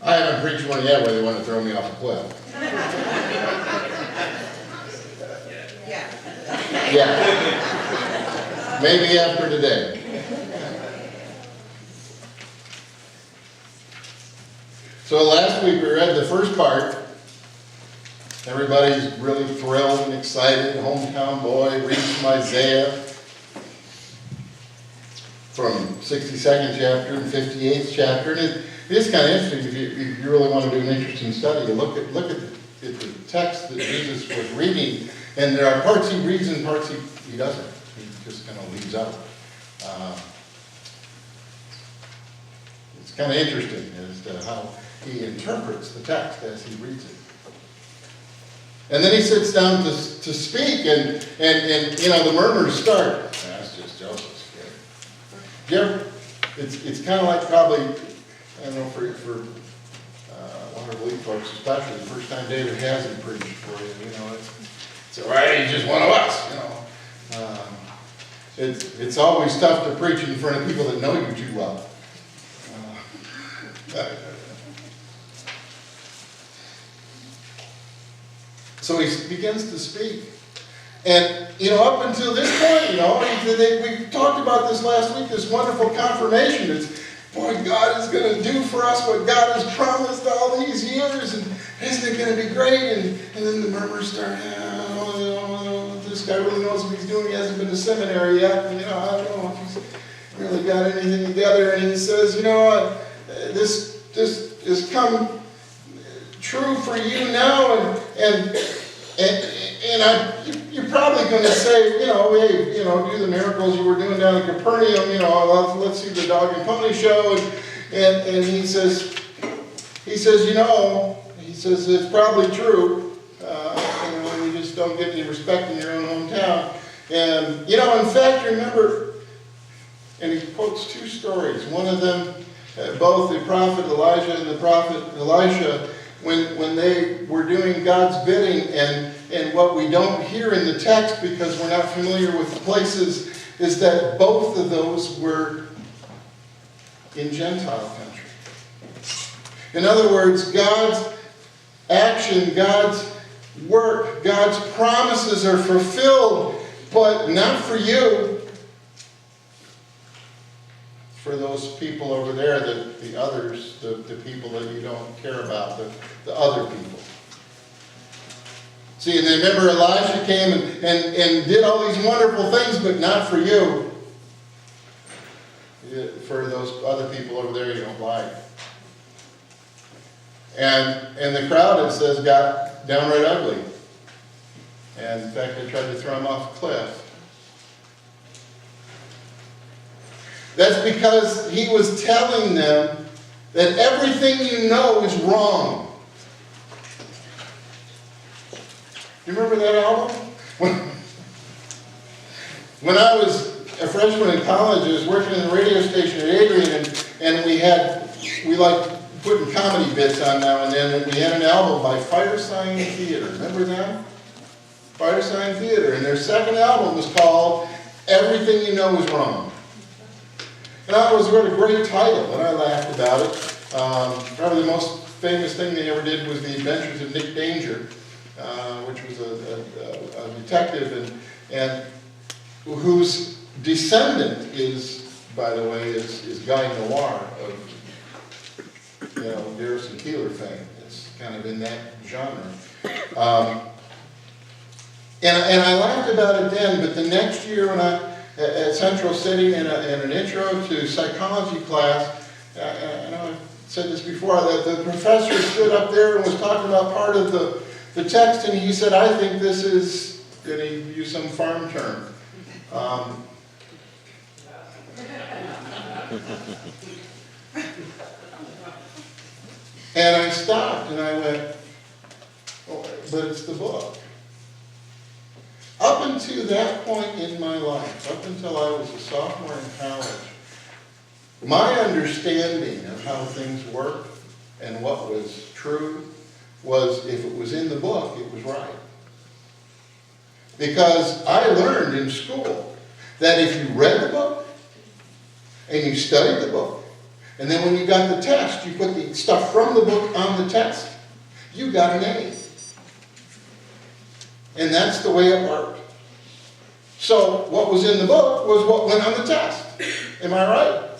I haven't preached one yet where they want to throw me off a cliff. Yeah. Maybe after today. So last week we read the first part. Everybody's really thrilled and excited. Hometown boy reads from Isaiah from 62nd chapter and 58th chapter. And it is kind of interesting if you really want to do an interesting study. You look at the text that Jesus was reading, and there are parts he reads and parts he doesn't. He just kind of leaves out. It's kind of interesting as to how he interprets the text as he reads it. And then he sits down to speak, and you know, the murmurs start. That's just Joseph's kid. It's kind of like probably, I don't know, for one of the lead folks, especially the first time David hasn't preached for you, you know, it's all right, he's just one of us, you know. It's always tough to preach in front of people that know you too well. So he begins to speak. And, you know, up until this point, you know, we talked about this last week, this wonderful confirmation. It's, boy, God is going to do for us what God has promised all these years, and isn't it going to be great? And then the murmurs start, this guy really knows what he's doing. He hasn't been to seminary yet. And, you know, I don't know if he's really got anything together. And he says, you know what, this has come true for you now, and you're probably going to say, you know, hey, you know, do the miracles you were doing down in Capernaum, you know, let's see the dog and pony show, and he says, you know, it's probably true, you know, you just don't get any respect in your own hometown, and you know, in fact, remember, and he quotes two stories. One of them, both the prophet Elijah and the prophet Elisha, when they were doing God's bidding, and what we don't hear in the text because we're not familiar with the places, is that both of those were in Gentile country. In other words, God's action, God's work, God's promises are fulfilled, but not for you. For those people over there, the others, the people that you don't care about, the other people. See, and remember Elijah came and did all these wonderful things, but not for you. For those other people over there you don't like. And the crowd, it says, got downright ugly. And in fact, they tried to throw him off a cliff. That's because he was telling them that everything you know is wrong. You remember that album? When I was a freshman in college, I was working in the radio station at Adrian, and we liked putting comedy bits on now and then, and we had an album by Firesign Theater. Remember that? Firesign Theater. And their second album was called Everything You Know Is Wrong. And I thought it was a great title, and I laughed about it. Probably the most famous thing they ever did was The Adventures of Nick Danger, which was a detective, and whose descendant is, by the way, is Guy Noir of, you know, Garrison Keillor fame. It's kind of in that genre. And I laughed about it then, but the next year when at Central City in an intro to psychology class, I know I've said this before, that the professor stood up there and was talking about part of the text, and he said, I think this is, and he used some farm term. And I stopped and I went, oh, but it's the book. Up until that point in my life, up until I was a sophomore in college, my understanding of how things work and what was true was, if it was in the book, it was right. Because I learned in school that if you read the book and you studied the book And then when you got the test, you put the stuff from the book on the test, you got an A. And that's the way it worked. So what was in the book was what went on the test. Am I right?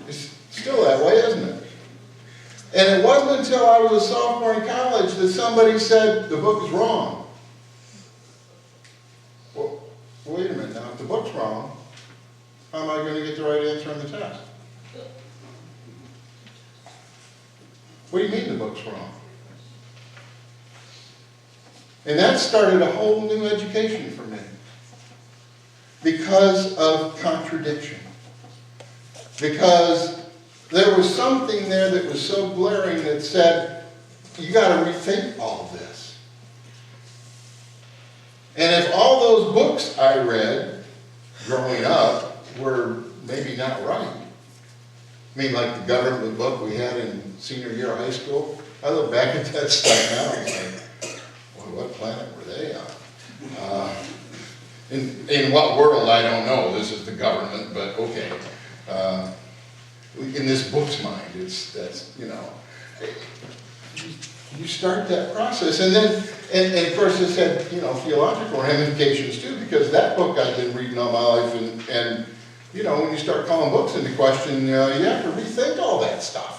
It's still that way, isn't it? And it wasn't until I was a sophomore in college that somebody said, the book is wrong. Well, wait a minute now, if the book's wrong, how am I going to get the right answer on the test? What do you mean the book's wrong? And that started a whole new education for me. Because of contradiction. Because there was something there that was so glaring that said, you got to rethink all of this. And if all those books I read growing up were maybe not right, I mean, like the government book we had in senior year of high school, I look back at that stuff now and I'm like, boy, what planet were they on? In what world, I don't know. This is the government, but okay. In this book's mind, that's, you know, you start that process. And then, and of course this had, you know, theological ramifications too, because that book I've been reading all my life, and you know, when you start calling books into question, you have to rethink all that stuff.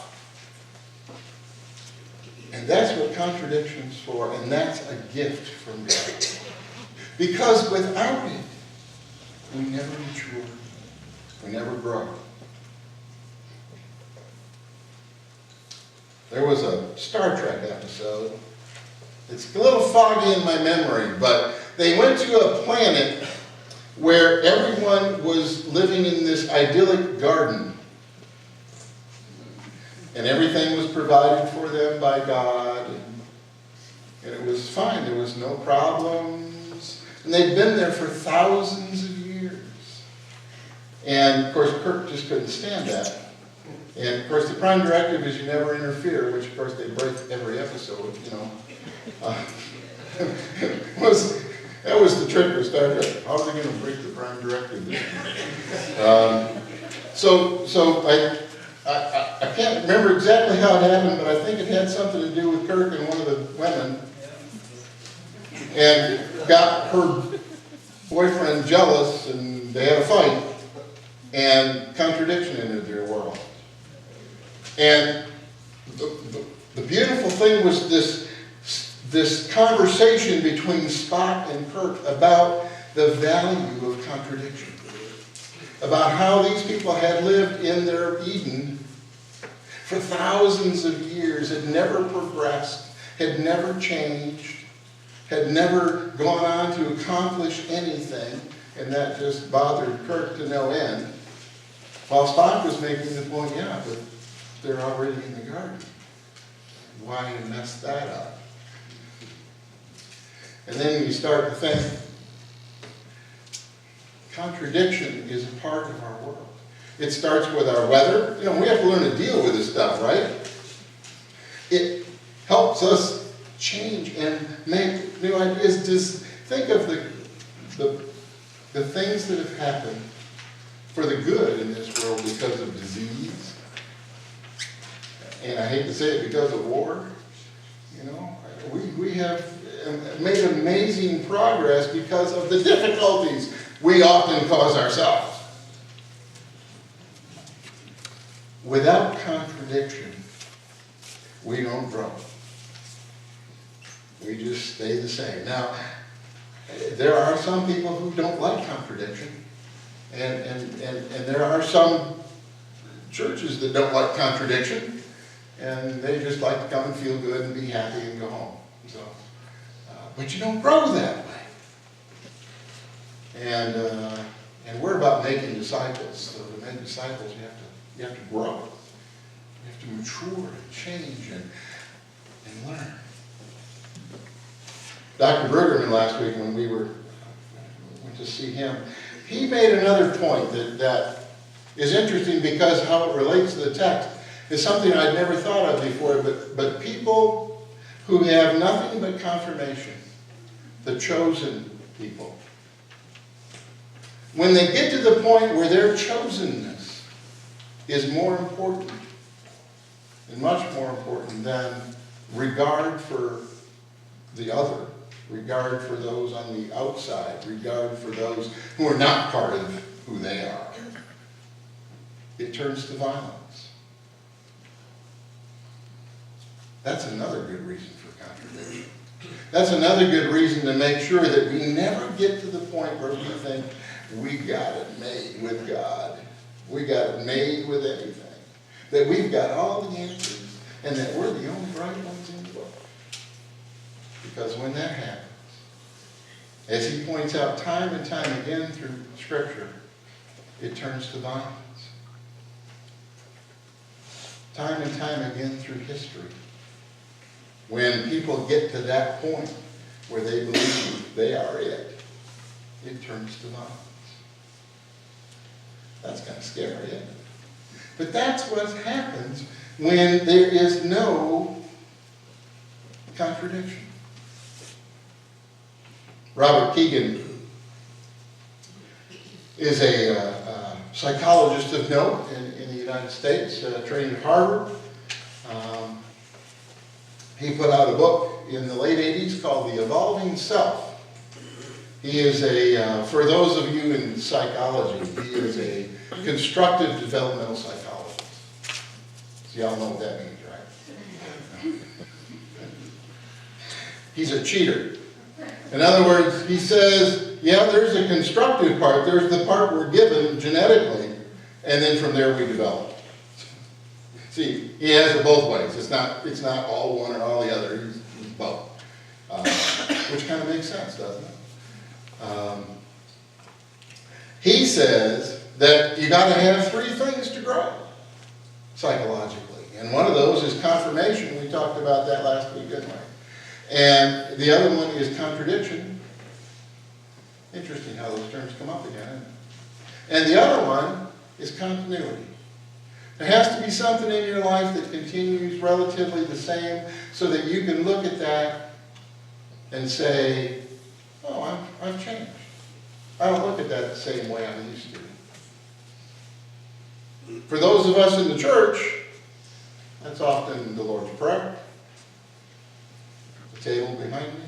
And that's what contradiction's for, and that's a gift from God. Because without it, we never mature, we never grow. There was a Star Trek episode. It's a little foggy in my memory, but they went to a planet where everyone was living in this idyllic garden. And everything was provided for them by God. And it was fine. There was no problems. And they'd been there for thousands of years. And, of course, Kirk just couldn't stand that. And, of course, the prime directive is you never interfere, which, of course, they break every episode, you know. That was the trick with Star Trek. How are they going to break the prime directive this time? So I can't remember exactly how it happened, but I think it had something to do with Kirk and one of the women. And got her boyfriend jealous, and they had a fight. And contradiction entered their world. And the beautiful thing was this conversation between Spock and Kirk about the value of contradiction. About how these people had lived in their Eden for thousands of years, had never progressed, had never changed, had never gone on to accomplish anything, and that just bothered Kirk to no end. While Spock was making the point, yeah, but they're already in the garden. Why mess that up? And then you start to think, contradiction is a part of our world. It starts with our weather. You know, we have to learn to deal with this stuff, right? It helps us change and make new ideas. Just think of the things that have happened for the good in this world because of disease. And I hate to say it, because of war. You know, we have made amazing progress because of the difficulties we often cause ourselves. Without contradiction, we don't grow. We just stay the same. Now, there are some people who don't like contradiction, and there are some churches that don't like contradiction, and they just like to come and feel good and be happy and go home. So, but you don't grow that way. And we're about making disciples. So to make disciples, you have to grow. You have to mature and change and learn. Dr. Brueggemann last week, when we went to see him, he made another point that is interesting because how it relates to the text is something I'd never thought of before, but people who have nothing but confirmation, the chosen people, when they get to the point where their chosenness is more important, and much more important than regard for the other, regard for those on the outside, regard for those who are not part of who they are. It turns to violence. That's another good reason for contradiction. That's another good reason to make sure that we never get to the point where we think we got it made with God. We got it made with anything. That we've got all the answers and that we're the only right ones in the book. Because when that happens, as he points out time and time again through Scripture, it turns to violence. Time and time again through history. When people get to that point where they believe they are it turns to violence. That's kind of scary, isn't it? But that's what happens when there is no contradiction. Robert Mchigan is a psychologist of note in the United States, trained at Harvard. He put out a book in the late 80s called The Evolving Self. He is for those of you in psychology, he is a constructive developmental psychologist. So y'all know what that means, right? He's a cheater. In other words, he says, yeah, there's a constructive part. There's the part we're given genetically, and then from there we develop. See, he has it both ways. It's not all one or all the other. He's both. Which kind of makes sense, doesn't it? He says that you got to have three things to grow psychologically. And one of those is confirmation. We talked about that last week, didn't we? And the other one is contradiction. Interesting how those terms come up again. And the other one is continuity. There has to be something in your life that continues relatively the same so that you can look at that and say, oh, I've changed. I don't look at that the same way I used to. For those of us in the church, that's often the Lord's Prayer, the table behind me,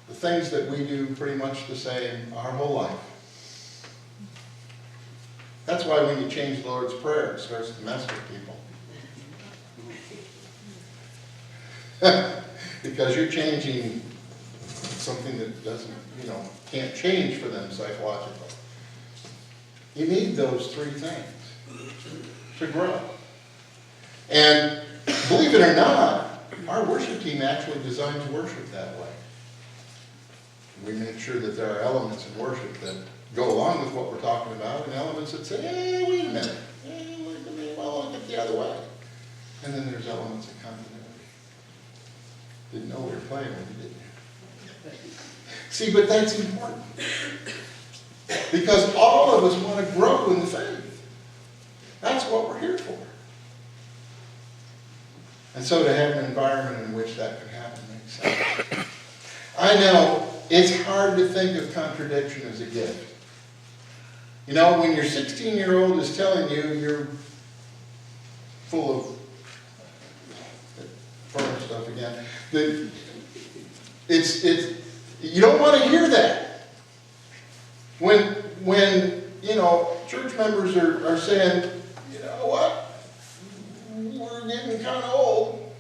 the things that we do pretty much the same our whole life. That's why when you change the Lord's Prayer, it starts to mess with people. Because you're changing something that doesn't, can't change for them psychologically. You need those three things to grow. And believe it or not, our worship team actually designed to worship that way. We make sure that there are elements in worship that go along with what we're talking about, and elements that say, hey, wait a minute. Well, I'll get the other way. And then there's elements of continuity. Didn't know we were playing with you, didn't you? See, but that's important. Because all of us want to grow in the faith. That's what we're here for. And so to have an environment in which that can happen makes sense. I know it's hard to think of contradiction as a gift. When your 16-year-old is telling you you're full of foreign stuff again, you don't want to hear that. When church members are saying, you know what, we're getting kind of old,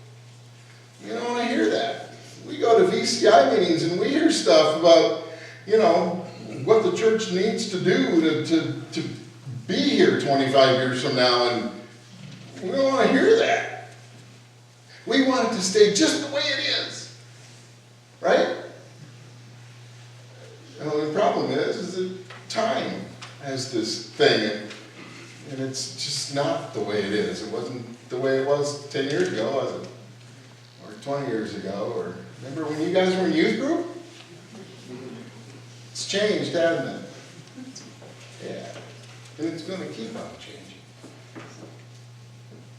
you don't want to hear that. We go to VCI meetings and we hear stuff about, what the church needs to do to be here 25 years from now, and we don't want to hear that. We want it to stay just the way it is. Right? And the problem is that time has this thing, and it's just not the way it is. It wasn't the way it was 10 years ago, was it? Or 20 years ago, or remember when you guys were in youth group? It's changed, hasn't it? Yeah. And it's going to keep on changing.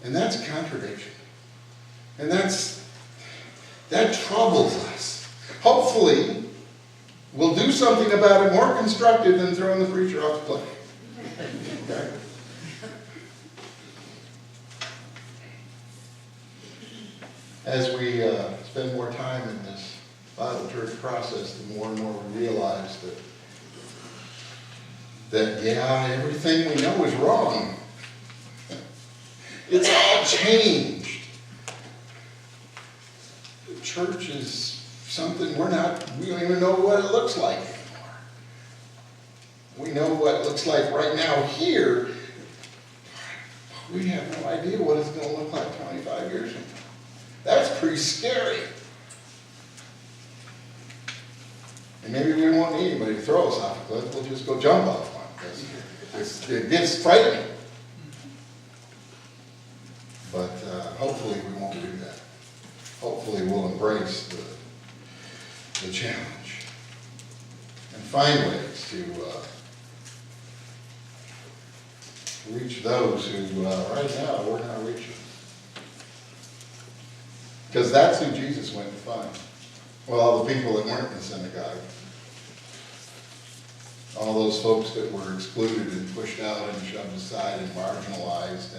And that's a contradiction. And that troubles us. Hopefully, we'll do something about it more constructive than throwing the preacher off the cliff. Okay? as we spend more time in this Bible church process, the more and more we realize that yeah, everything we know is wrong. It's all changed. The church is something we don't even know what it looks like anymore. We know what it looks like right now here. We have no idea what it's going to look like 25 years from now. That's pretty scary. And maybe we won't need anybody to throw us off a cliff. We'll just go jump off one. Because it gets frightening. But hopefully we won't do that. Hopefully we'll embrace the challenge and find ways to reach those who right now we're not reaching. Because that's who Jesus went to find. Well, all the people that weren't in the synagogue. All those folks that were excluded and pushed out and shoved aside and marginalized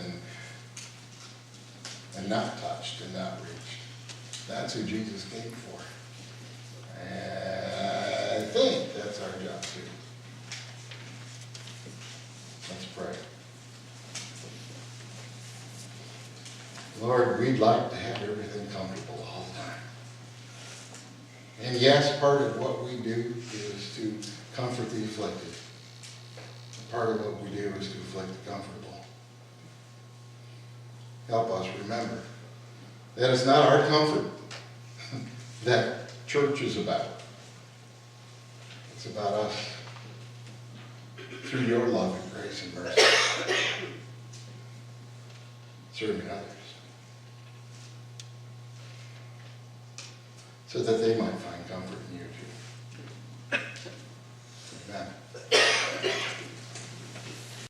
and not touched and not reached. That's who Jesus came for. And I think that's our job too. Let's pray. Lord, we'd like to have everything comfortable all the time. And yes, part of what we do is to comfort the afflicted. Part of what we do is to afflict the comfortable. Help us remember that it's not our comfort that church is about. It's about us, through your love and grace and mercy, serving others, so that they might find comfort in you too. Amen.